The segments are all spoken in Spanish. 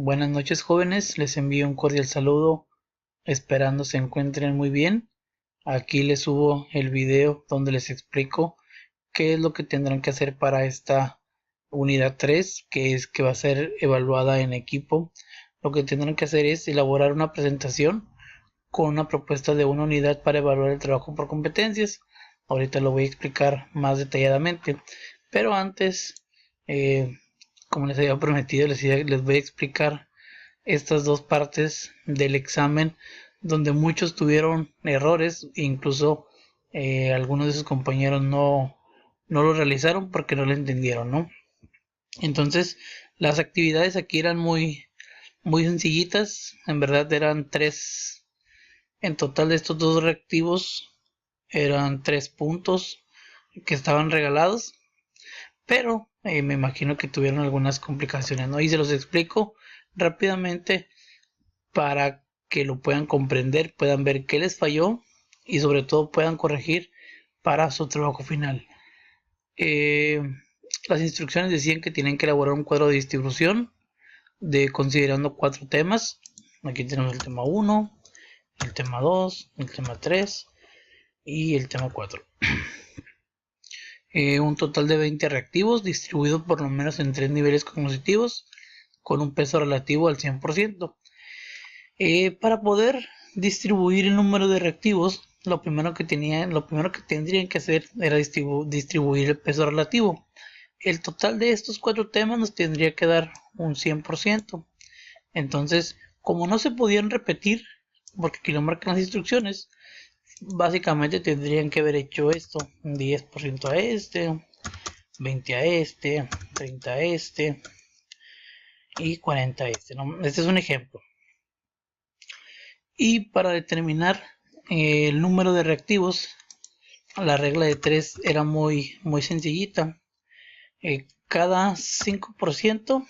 Buenas noches jóvenes, les envío un cordial saludo, esperando se encuentren muy bien. Aquí les subo el video donde les explico qué es lo que tendrán que hacer para esta unidad 3, que va a ser evaluada en equipo. Lo que tendrán que hacer es elaborar una presentación con una propuesta de una unidad para evaluar el trabajo por competencias. Ahorita lo voy a explicar más detalladamente, pero antes, eh, como les había prometido, les voy a explicar estas dos partes del examen donde muchos tuvieron errores, incluso algunos de sus compañeros no lo realizaron porque no lo entendieron, ¿no? Entonces, las actividades aquí eran muy sencillitas, en verdad eran tres, en total de estos dos reactivos eran 3 puntos que estaban regalados, pero me imagino que tuvieron algunas complicaciones, ¿no? Y se los explico rápidamente para que lo puedan comprender, puedan ver qué les falló y sobre todo puedan corregir para su trabajo final. Eh, las instrucciones decían que tienen que elaborar un cuadro de distribución considerando 4 temas. Aquí tenemos el tema 1, el tema 2, el tema 3 y el tema 4. Un total de 20 reactivos distribuidos por lo menos en 3 niveles cognitivos con un peso relativo al 100%. Para poder distribuir el número de reactivos, lo primero que tendrían que hacer era distribuir el peso relativo. El total de estos 4 temas nos tendría que dar un 100%. Entonces, como no se podían repetir, porque aquí lo marcan las instrucciones, básicamente tendrían que haber hecho esto: un 10% a este, 20 a este, 30 a este y 40 a este, ¿no? Este es un ejemplo. Y para determinar el número de reactivos, la regla de 3 era muy sencillita. Cada 5%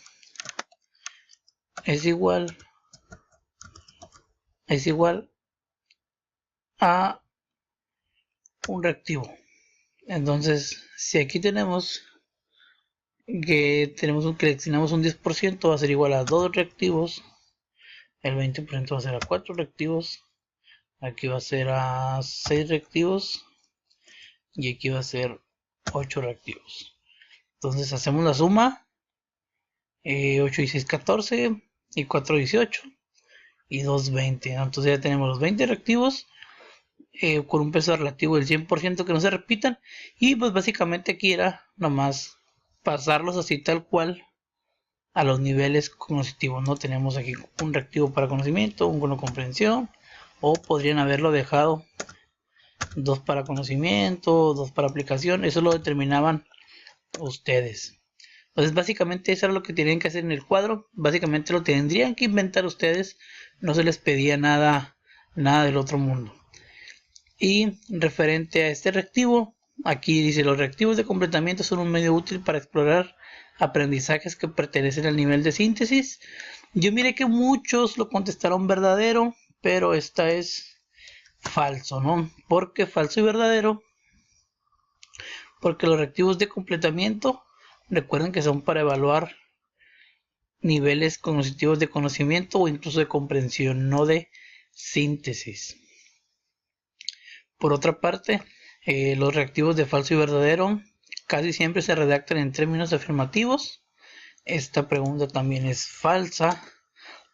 es igual a un reactivo. Entonces, si aquí tenemos que destinamos un 10%, va a ser igual a 2 reactivos. El 20% va a ser a 4 reactivos. Aquí va a ser a 6 reactivos. Y aquí va a ser 8 reactivos. Entonces hacemos la suma. 8 y 6, 14. Y 4, 18. Y 2, 20. Entonces ya tenemos los 20 reactivos. Con un peso relativo del 100% que no se repitan. Y pues básicamente aquí era nomás pasarlos así tal cual a los niveles cognitivos. No tenemos aquí un reactivo para conocimiento, un con comprensión. O podrían haberlo dejado 2 para conocimiento, 2 para aplicación. Eso lo determinaban ustedes. Entonces básicamente eso era lo que tenían que hacer en el cuadro. Básicamente lo tendrían que inventar ustedes. No se les pedía nada del otro mundo. Y referente a este reactivo, aquí dice: los reactivos de completamiento son un medio útil para explorar aprendizajes que pertenecen al nivel de síntesis. Yo miré que muchos lo contestaron verdadero, pero esta es falso, ¿no? ¿Por qué falso y verdadero? Porque los reactivos de completamiento, recuerden que son para evaluar niveles cognitivos de conocimiento o incluso de comprensión, no de síntesis. Por otra parte, los reactivos de falso y verdadero casi siempre se redactan en términos afirmativos. Esta pregunta también es falsa,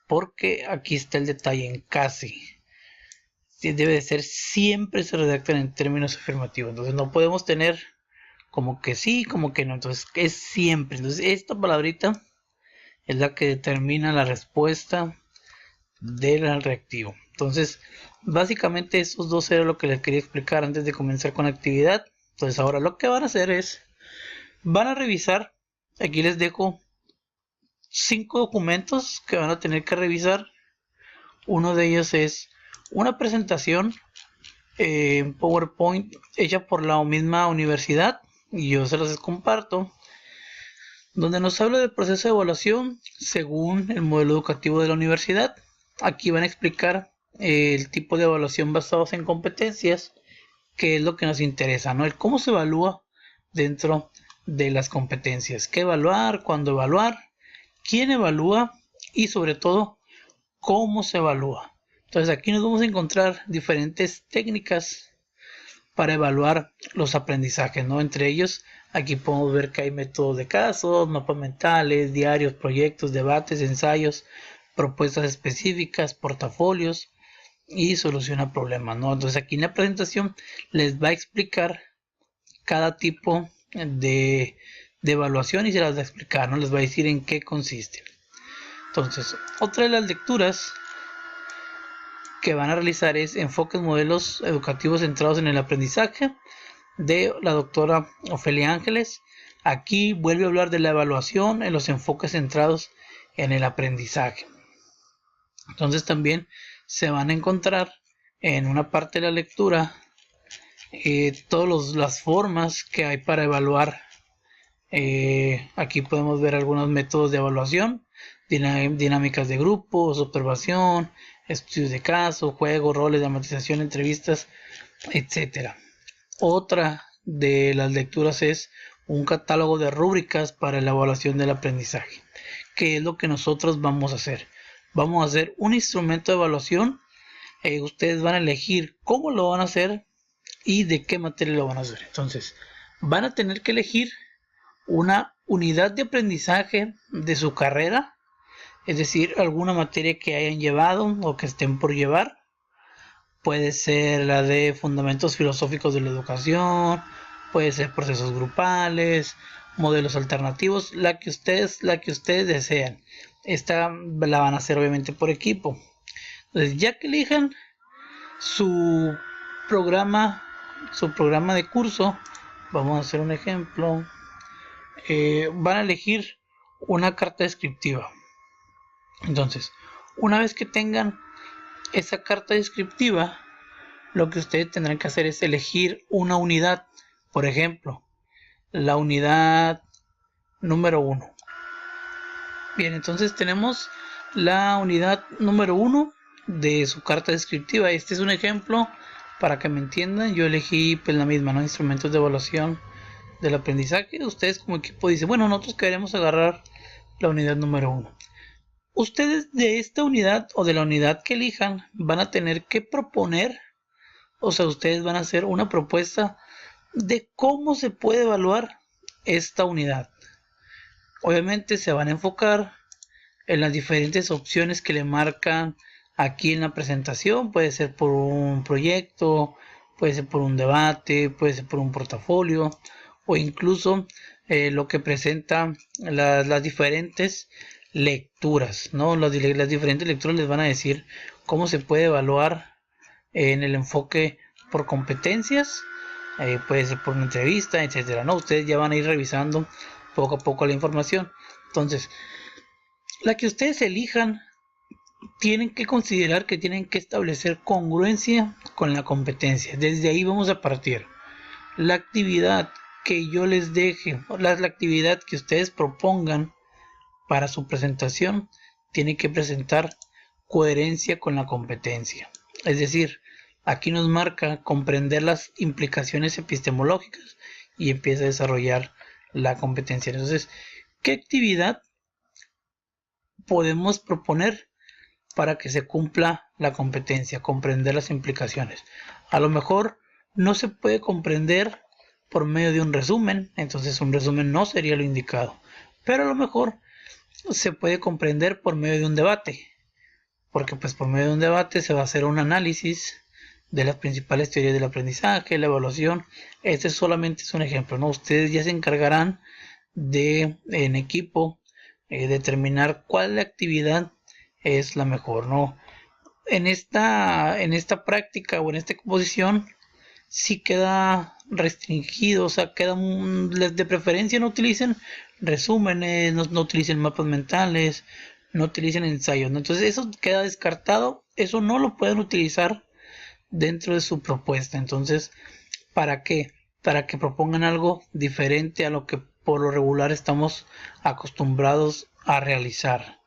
porque aquí está el detalle en casi. Debe de ser siempre se redactan en términos afirmativos. Entonces no podemos tener como que sí, como que no. Entonces es siempre. Entonces esta palabrita es la que determina la respuesta del reactivo. Entonces básicamente esos dos era lo que les quería explicar antes de comenzar con la actividad. Entonces ahora lo que van a hacer es, van a revisar, aquí les dejo 5 documentos que van a tener que revisar. Uno de ellos es una presentación en PowerPoint hecha por la misma universidad, y yo se las comparto, donde nos habla del proceso de evaluación según el modelo educativo de la universidad. Aquí van a explicar el tipo de evaluación basados en competencias, que es lo que nos interesa, ¿no? El cómo se evalúa dentro de las competencias, qué evaluar, cuándo evaluar, quién evalúa y sobre todo cómo se evalúa. Entonces aquí nos vamos a encontrar diferentes técnicas para evaluar los aprendizajes, ¿no? Entre ellos, aquí podemos ver que hay métodos de casos, mapas mentales, diarios, proyectos, debates, ensayos, propuestas específicas, portafolios y soluciona problemas, ¿no? Entonces aquí en la presentación les va a explicar cada tipo de evaluación y se las va a explicar, ¿no? Les va a decir en qué consiste. Entonces, otra de las lecturas que van a realizar es Enfoques Modelos Educativos Centrados en el Aprendizaje, de la doctora Ofelia Ángeles. Aquí vuelve a hablar de la evaluación en los enfoques centrados en el aprendizaje. Entonces también se van a encontrar en una parte de la lectura todas las formas que hay para evaluar. Aquí podemos ver algunos métodos de evaluación, dinámicas de grupo, observación, estudios de caso, juegos, roles, dramatización, entrevistas, etcétera. Otra de las lecturas es un catálogo de rúbricas para la evaluación del aprendizaje. ¿Qué es lo que nosotros vamos a hacer? Vamos a hacer un instrumento de evaluación. Ustedes van a elegir cómo lo van a hacer y de qué materia lo van a hacer. Entonces, van a tener que elegir una unidad de aprendizaje de su carrera, es decir, alguna materia que hayan llevado o que estén por llevar. Puede ser la de fundamentos filosóficos de la educación, puede ser procesos grupales, modelos alternativos, la que ustedes desean. Esta la van a hacer obviamente por equipo. Entonces, ya que elijan su programa de curso, vamos a hacer un ejemplo. Van a elegir una carta descriptiva. Entonces, una vez que tengan esa carta descriptiva, lo que ustedes tendrán que hacer es elegir una unidad. Por ejemplo, la unidad número 1. Bien, entonces tenemos la unidad número 1 de su carta descriptiva. Este es un ejemplo para que me entiendan. Yo elegí pues la misma, ¿no? Instrumentos de evaluación del aprendizaje. Ustedes como equipo dicen, bueno, nosotros queremos agarrar la unidad número 1. Ustedes de esta unidad o de la unidad que elijan van a tener que proponer, o sea, ustedes van a hacer una propuesta de cómo se puede evaluar esta unidad. Obviamente se van a enfocar en las diferentes opciones que le marcan aquí en la presentación. Puede ser por un proyecto, puede ser por un debate, puede ser por un portafolio o incluso lo que presenta las diferentes lecturas, ¿no? Las diferentes lecturas les van a decir cómo se puede evaluar en el enfoque por competencias, puede ser por una entrevista, etcétera, ¿no? Ustedes ya van a ir revisando poco a poco la información. Entonces, la que ustedes elijan, tienen que considerar que tienen que establecer congruencia con la competencia. Desde ahí vamos a partir. La actividad que yo les deje, la actividad que ustedes propongan para su presentación, tiene que presentar coherencia con la competencia. Es decir, aquí nos marca comprender las implicaciones epistemológicas y empieza a desarrollar la competencia. Entonces, ¿qué actividad podemos proponer para que se cumpla la competencia? Comprender las implicaciones. A lo mejor no se puede comprender por medio de un resumen, entonces un resumen no sería lo indicado, pero a lo mejor se puede comprender por medio de un debate, porque pues por medio de un debate se va a hacer un análisis de las principales teorías del aprendizaje, la evaluación. Este solamente es un ejemplo, ¿no? Ustedes ya se encargarán de, en equipo, determinar cuál actividad es la mejor, ¿no? En esta práctica o en esta composición sí queda restringido, o sea, de preferencia no utilicen resúmenes, no utilicen mapas mentales, no utilicen ensayos, ¿no? Entonces eso queda descartado, eso no lo pueden utilizar dentro de su propuesta. Entonces, ¿para qué? Para que propongan algo diferente a lo que por lo regular estamos acostumbrados a realizar.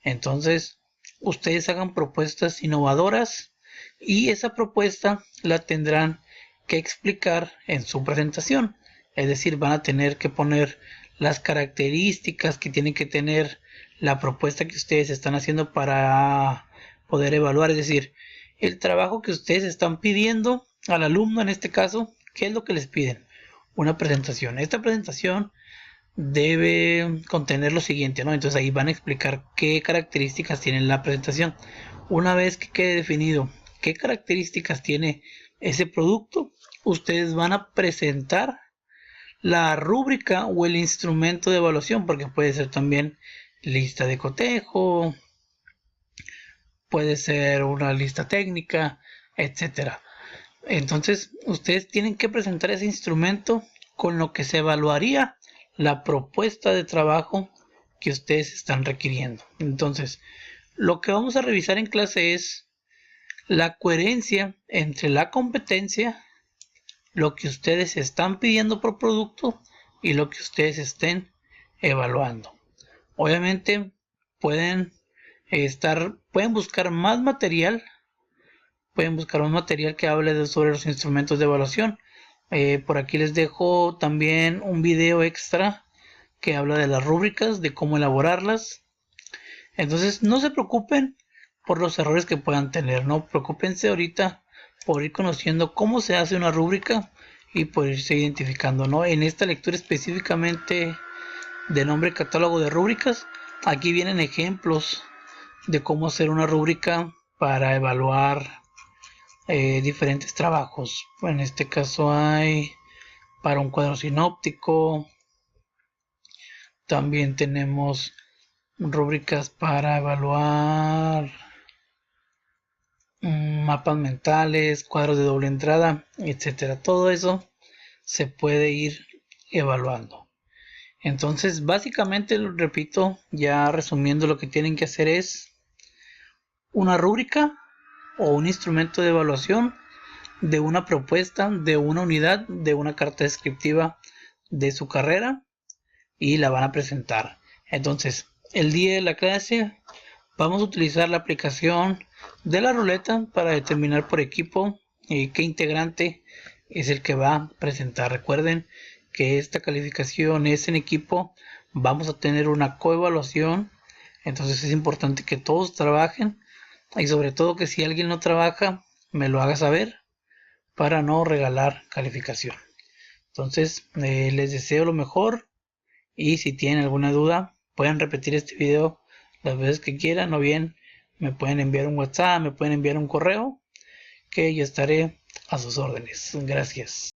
Entonces, ustedes hagan propuestas innovadoras y esa propuesta la tendrán que explicar en su presentación. Es decir, van a tener que poner las características que tiene que tener la propuesta que ustedes están haciendo para poder evaluar, es decir, el trabajo que ustedes están pidiendo al alumno en este caso, ¿qué es lo que les piden? Una presentación. Esta presentación debe contener lo siguiente, ¿no? Entonces ahí van a explicar qué características tiene la presentación. Una vez que quede definido qué características tiene ese producto, ustedes van a presentar la rúbrica o el instrumento de evaluación, porque puede ser también lista de cotejo, puede ser una lista técnica, etcétera. Entonces, ustedes tienen que presentar ese instrumento con lo que se evaluaría la propuesta de trabajo que ustedes están requiriendo. Entonces, lo que vamos a revisar en clase es la coherencia entre la competencia, lo que ustedes están pidiendo por producto y lo que ustedes estén evaluando. Obviamente pueden buscar más material, que hable sobre los instrumentos de evaluación. Por aquí les dejo también un video extra que habla de las rúbricas, de cómo elaborarlas. Entonces no se preocupen por los errores que puedan tener, no preocupense ahorita por ir conociendo cómo se hace una rúbrica y por irse identificando, ¿no? En esta lectura específicamente de nombre catálogo de rúbricas, aquí vienen ejemplos de cómo hacer una rúbrica para evaluar diferentes trabajos. En este caso hay para un cuadro sinóptico, también tenemos rúbricas para evaluar mapas mentales, cuadros de doble entrada, etcétera. Todo eso se puede ir evaluando. Entonces, básicamente, lo repito, ya resumiendo, lo que tienen que hacer es una rúbrica o un instrumento de evaluación de una propuesta, de una unidad, de una carta descriptiva de su carrera y la van a presentar. Entonces, el día de la clase vamos a utilizar la aplicación de la ruleta para determinar por equipo qué integrante es el que va a presentar. Recuerden que esta calificación es en equipo, vamos a tener una coevaluación, entonces es importante que todos trabajen y sobre todo que si alguien no trabaja me lo haga saber para no regalar calificación. Entonces les deseo lo mejor y si tienen alguna duda pueden repetir este video las veces que quieran, o bien me pueden enviar un WhatsApp, me pueden enviar un correo, que yo estaré a sus órdenes. Gracias.